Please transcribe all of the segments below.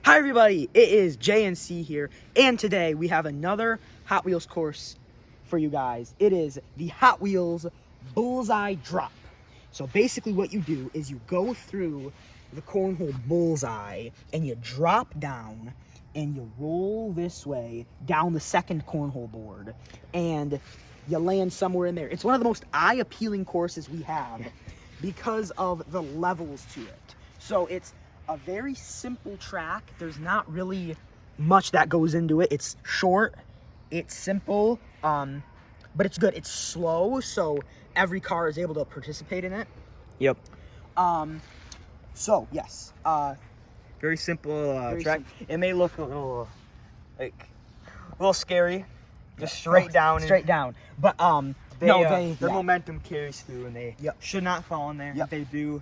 Hi everybody, it is JNC here, and today we have another Hot Wheels course for you guys. It is the Hot Wheels Bullseye Drop. So basically what you do is you go through the cornhole bullseye and you drop down and you roll this way down the second cornhole board and you land somewhere in there. It's one of the most eye-appealing courses we have because of the levels to it. So it's a very simple track. There's not really much that goes into it. It's short, it's simple, but it's good. It's slow, so every car is able to participate in it. Yep. So yes, Very simple very track. simple. It may look a little scary, just straight down. down. But Their momentum carries through, and they Yep. should not fall in there. Yep. If they do,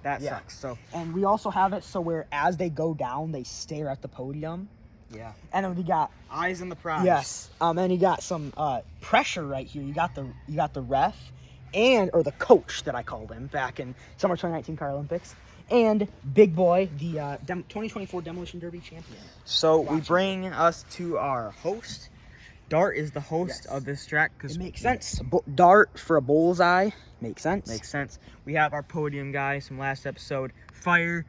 that Yeah. sucks. So And we also have it so where as they go down, they stare at the podium. yeah, And then we got eyes on the prize. yes, and you got some pressure right here. You got the ref or the coach that I called him back in summer 2019 Car Olympics, and Big Boy, the 2024 Demolition Derby champion. So we bring us to our host. Dart is the host Yes. of this track because It makes sense. Dart for a bullseye makes sense. Makes sense. We have our podium guys from last episode: Fire,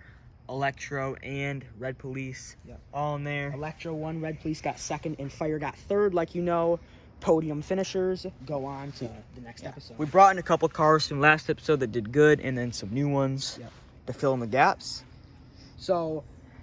Electro, and Red Police. Yep. All in there. Electro won, Red Police got second, and Fire got third. Like you know, podium finishers go on to the next episode. We brought in a couple cars from last episode that did good, and then some new ones Yep. to fill in the gaps. So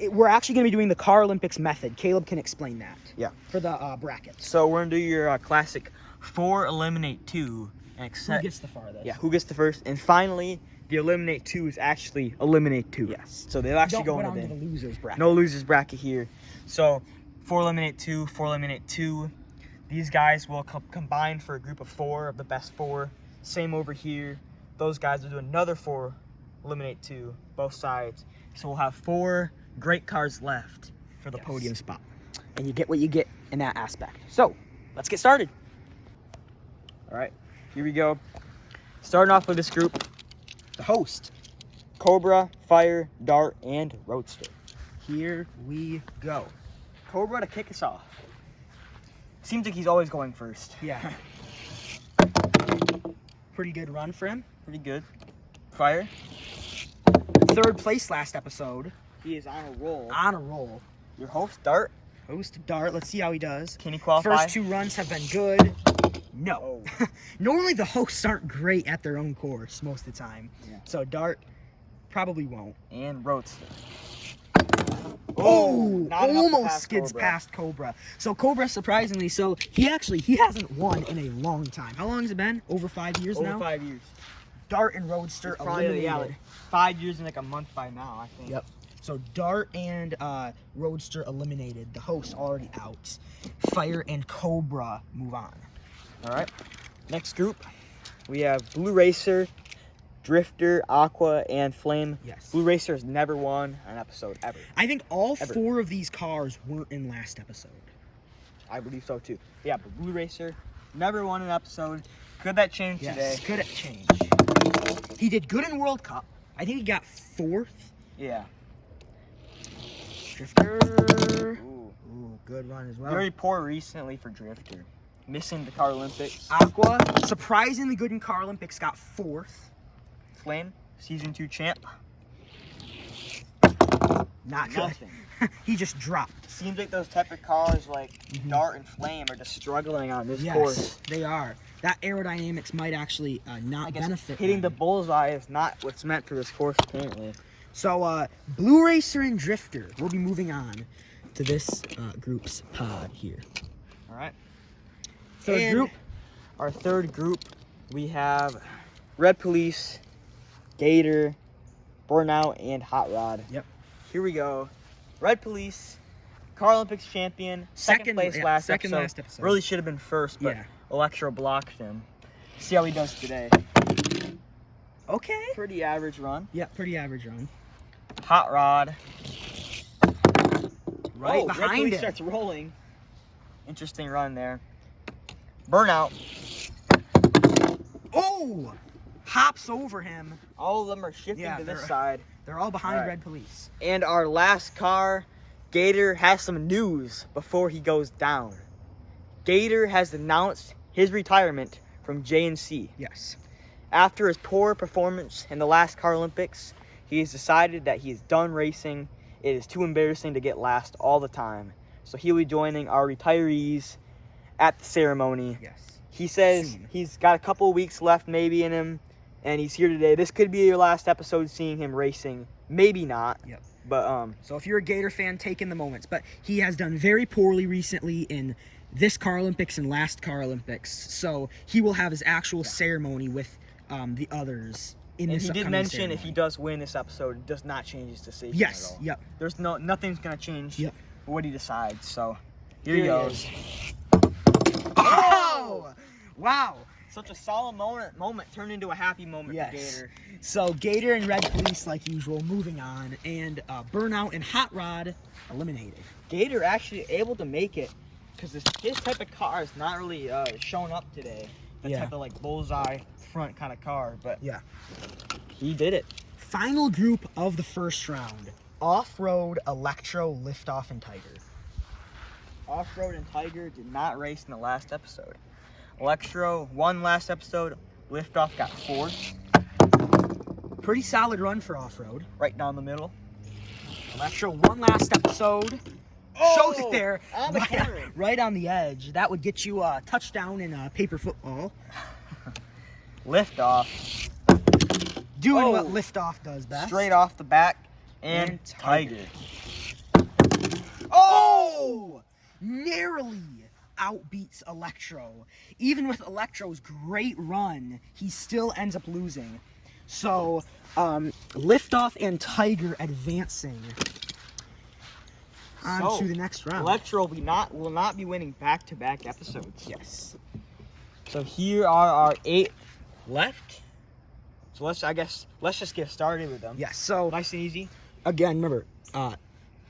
we're actually going to be doing the Car Olympics method. Caleb can explain that. Yeah. For the brackets. So we're gonna do your classic 4 eliminate 2 and Who gets the farthest? yeah, who gets the first, and finally the eliminate 2 is actually eliminate 2. Yes. So they'll actually Don't go go into down to the losers bracket. no losers bracket here. So 4 eliminate 2, 4 eliminate 2. These guys will combine for a group of 4 of the best 4. Same over here. Those guys will do another 4 eliminate 2, both sides. So we'll have 4 great cars left for the Yes. podium spot. And you get what you get in that aspect. So let's get started. All right, here we go. Starting off with this group: The host. Cobra, Fire, Dart, and Roadster. Here we go. Cobra to kick us off. Seems like he's always going first. Yeah. Pretty good run for him. Pretty good. Fire. Third place last episode. He is on a roll. On a roll. Your host, Dart. Host Dart. Let's see how he does. Can he qualify? First 2 runs have been good. No. Oh. Normally the hosts aren't great at their own course most of the time. Yeah. So Dart probably won't. And Roadster. Oh, not enough to almost pass skids Cobra. past Cobra. So Cobra, surprisingly, he hasn't won in a long time. How long has it been? Over 5 years Over now? 5 years. Dart and Roadster eliminated. like 5 years and like a month by now, I think. Yep. So Dart and Roadster eliminated. The host already out. Fire and Cobra move on. All right. Next group, we have Blue Racer, Drifter, Aqua, and Flame. Yes. Blue Racer has never won an episode ever. I think all Ever. 4 of these cars weren't in last episode. I believe so too. Yeah, but Blue Racer never won an episode. Could that change Yes, today? could it change? He did good in World Cup. I think he got 4th. Yeah. Drifter. Ooh. Ooh, good run as well. Very poor recently for Drifter. Missing the Car Olympics. Aqua, surprisingly good in Car Olympics, got 4th. Flame, Season 2 champ. Not good. Nothing. He just dropped. Seems like those type of cars like Dart and Flame are just struggling on this Yes, course. they are. That aerodynamics might actually not I guess benefit hitting the them. bullseye is not what's meant for this course, apparently. So, Blue Racer and Drifter will be moving on to this group's pod here. All right. Third And group. Our third group, we have Red Police, Gator, Burnout, and Hot Rod. Yep. Here we go. Red Police, Car Olympics champion, second place last episode. Really should have been first, but Yeah. Electro blocked him. See how he does today. Okay. Pretty average run. Yeah, pretty average run. Hot Rod. Right Red behind Police him. starts rolling. Interesting run there. Burnout. Oh! Hops over him. All of them are shifting Yeah, to this they're- side. They're all behind All right. Red Police. And our last car Gator has some news before he goes down. Gator has announced his retirement from JNC. Yes. After his poor performance in the last Car Olympics, he has decided that he is done racing. It is too embarrassing to get last all the time. So he'll be joining our retirees at the ceremony. Yes. He says Soon. he's got a couple of weeks left maybe in him, and he's here today. This could be your last episode seeing him racing. Maybe not. Yep. But So if you're a Gator fan, take in the moments. But he has done very poorly recently in this Car Olympics and last Car Olympics. So he will have his actual ceremony with the others in and this he did upcoming mention ceremony. if he does win this episode, it does not change his decision Yes. at all. Yep. There's nothing's gonna change Yep. what he decides. So here he goes. Oh! Wow. Such a solemn moment turned into a happy moment for Yes. Gator. So Gator and Red Police, like usual, moving on, and Burnout and Hot Rod eliminated. Gator actually able to make it because his type of car is not really showing up today. The Yeah. type of like Bullseye front kind of car, but Yeah. he did it. Final group of the first round: Off-Road, Electro, Liftoff, and Tiger. Off-Road and Tiger did not race in the last episode. Electro won last episode. Liftoff got fourth, Pretty solid run for Off-Road. right down the middle. Electro won last episode. Showed it there, on the right, corner. right on the edge. That would get you a touchdown in paper football. Liftoff Doing what Oh. Liftoff does best. straight off the back, and And Tiger. Oh! Narrowly outbeats Electro. Even with Electro's great run, he still ends up losing. So, Liftoff and Tiger advancing on So, to the next round. Electro will not be winning back-to-back episodes. Yes. So here are our 8 left. So let's just get started with them. Yes. So, Nice and easy. again, remember,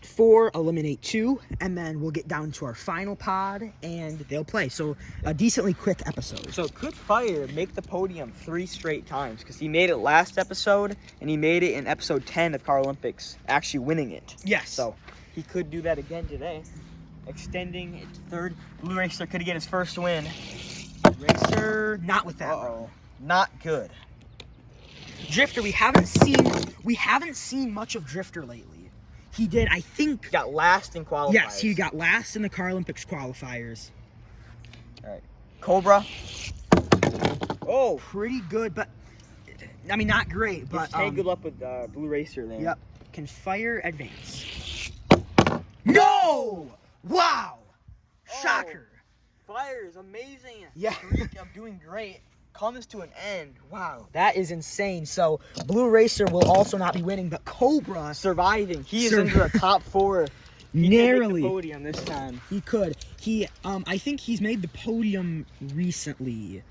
4 eliminate 2, and then we'll get down to our final pod, and they'll play. So, a decently quick episode. So could Fire make the podium 3 straight times? Because he made it last episode, and he made it in episode 10 of Car Olympics, actually winning it. Yes. So he could do that again today, extending it to 3rd. Blue Racer could get his first win. Racer, not with that. Uh-oh. Not good. Drifter, we haven't seen much of Drifter lately. He did, I think. Got last in qualifiers. Yes, he got last in the Car Olympics qualifiers. All right. Cobra. Oh, Pretty good, but I mean not great. But just tangled up with Blue Racer there. Yep. Can Fire advance? No! Wow! Shocker. Fire is amazing. Yeah. Streak of doing great comes to an end. Wow. That is insane. So Blue Racer will also not be winning, but Cobra Surviving. He is Sur- into a top 4. He could make narrowly. the podium this time. He could. I think he's made the podium recently,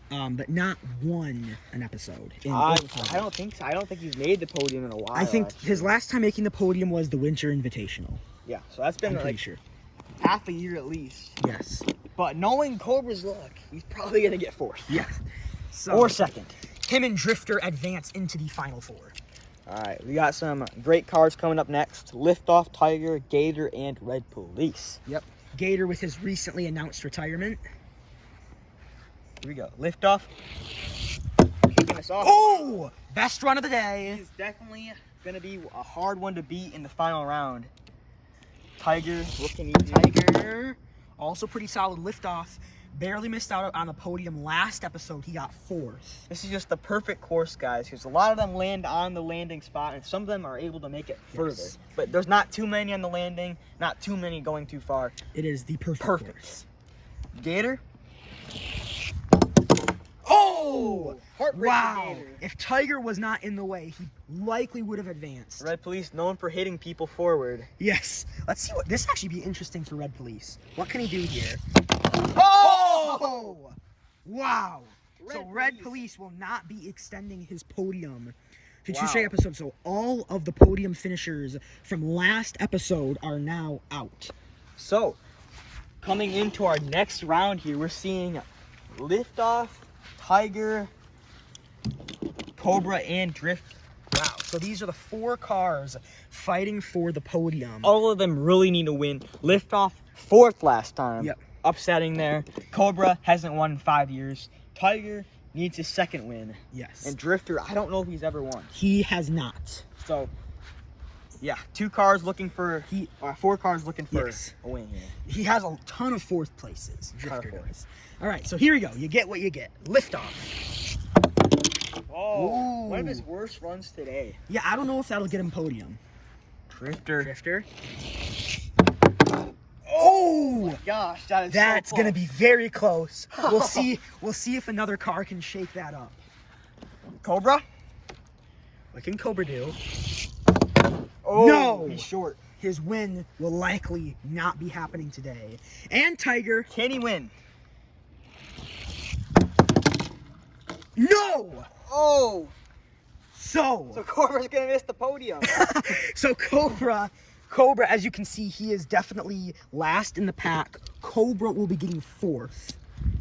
but not won an episode. I don't think so. I don't think he's made the podium in a while. I think actually. his last time making the podium was the Winter Invitational. Yeah. So that's been I'm pretty like sure. half a year at least. Yes. But knowing Cobra's luck, he's probably gonna get 4th. Yes. So Or 2nd. him and Drifter advance into the final 4. All right, we got some great cards coming up next. Liftoff, Tiger, Gator, and Red Police. Yep. Gator with his recently announced retirement. Here we go. Liftoff. Kicking us off. Oh! Best run of the day. He's definitely going to be a hard one to beat in the final round. Tiger, what can he do? Tiger, also pretty solid liftoff. Barely missed out on the podium last episode. He got 4th. This is just the perfect course, guys, because a lot of them land on the landing spot, and some of them are able to make it further. Yes. But there's not too many on the landing, not too many going too far. It is the perfect. Course. Gator. Oh! Heartbreaker Wow. Gator. If Tiger was not in the way, he likely would have advanced. Red Police known for hitting people forward. Yes. Let's see what this actually be interesting for Red Police. What can he do here? Oh! Wow. So Red Police. Police will not be extending his podium to Wow. two straight episodes. So all of the podium finishers from last episode are now out. So, coming into our next round here, we're seeing Liftoff, Tiger, Cobra, and Drift. Wow. So these are the 4 cars fighting for the podium. All of them really need to win. Liftoff, 4th last time. Yep. Upsetting there. Cobra hasn't won in 5 years. Tiger needs his 2nd win. Yes. And Drifter, I don't know if he's ever won. He has not. So, yeah, 4 cars looking for Yes. a win here. He has a ton of 4th places. Drifter Powerful. does. All right, so here we go. You get what you get. Liftoff. Oh, one of Ooh. his worst runs today. Yeah, I don't know if that'll get him podium. Drifter. Oh! Gosh, that is That's so gonna close. be very close. We'll see. We'll see if another car can shake that up. Cobra? What can Cobra do? Oh, No! he's short. His win will likely not be happening today. And Tiger. Can he win? No! Oh, So Cobra's gonna miss the podium. so Cobra, as you can see, he is definitely last in the pack. Cobra will be getting 4th.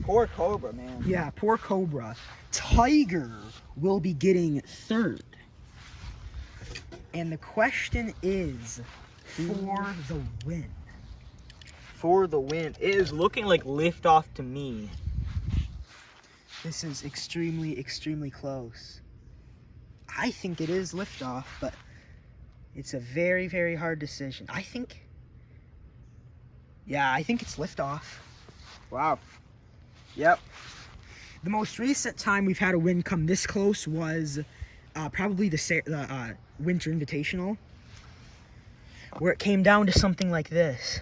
Poor Cobra, man. Yeah, poor Cobra. Tiger will be getting 3rd. And the question is for the win. For the win. It is looking like Liftoff to me. This is extremely, extremely close. I think it is Liftoff, but it's a very, very hard decision. I think it's Liftoff. Wow. Yep. The most recent time we've had a win come this close was probably the Winter Invitational, where it came down to something like this.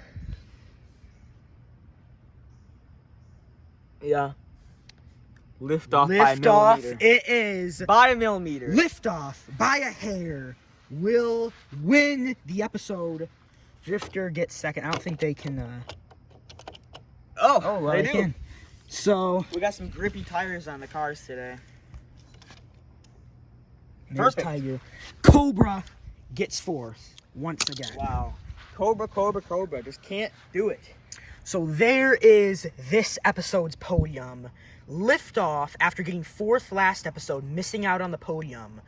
Yeah. Liftoff by a Liftoff, millimeter. it is. By a millimeter. Liftoff by a hair will win the episode. Drifter gets 2nd. I don't think they can. Oh, They they do. can. So We got some grippy tires on the cars today. there's Perfect. Tiger. Cobra gets 4th once again. Wow. Cobra. Just can't do it. So there is this episode's podium. Liftoff, after getting 4th last episode, missing out on the podium,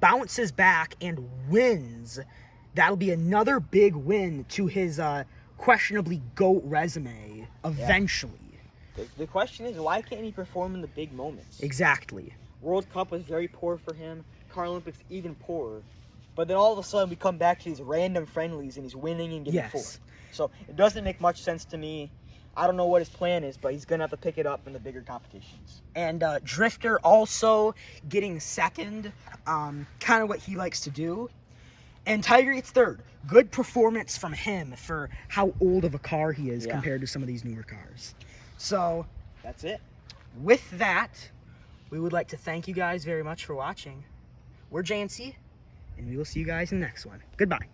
bounces back and wins. That'll be another big win to his questionably GOAT resume eventually. The question is, why can't he perform in the big moments? Exactly. World Cup was very poor for him. Car Olympics even poorer. But then all of a sudden we come back to these random friendlies and he's winning and getting Yes. 4th. So it doesn't make much sense to me. I don't know what his plan is, but he's going to have to pick it up in the bigger competitions. And Drifter also getting 2nd, kind of what he likes to do. And Tiger gets 3rd. Good performance from him for how old of a car he is compared to some of these newer cars. So That's it. with that, we would like to thank you guys very much for watching. We're JNC, and we will see you guys in the next one. Goodbye.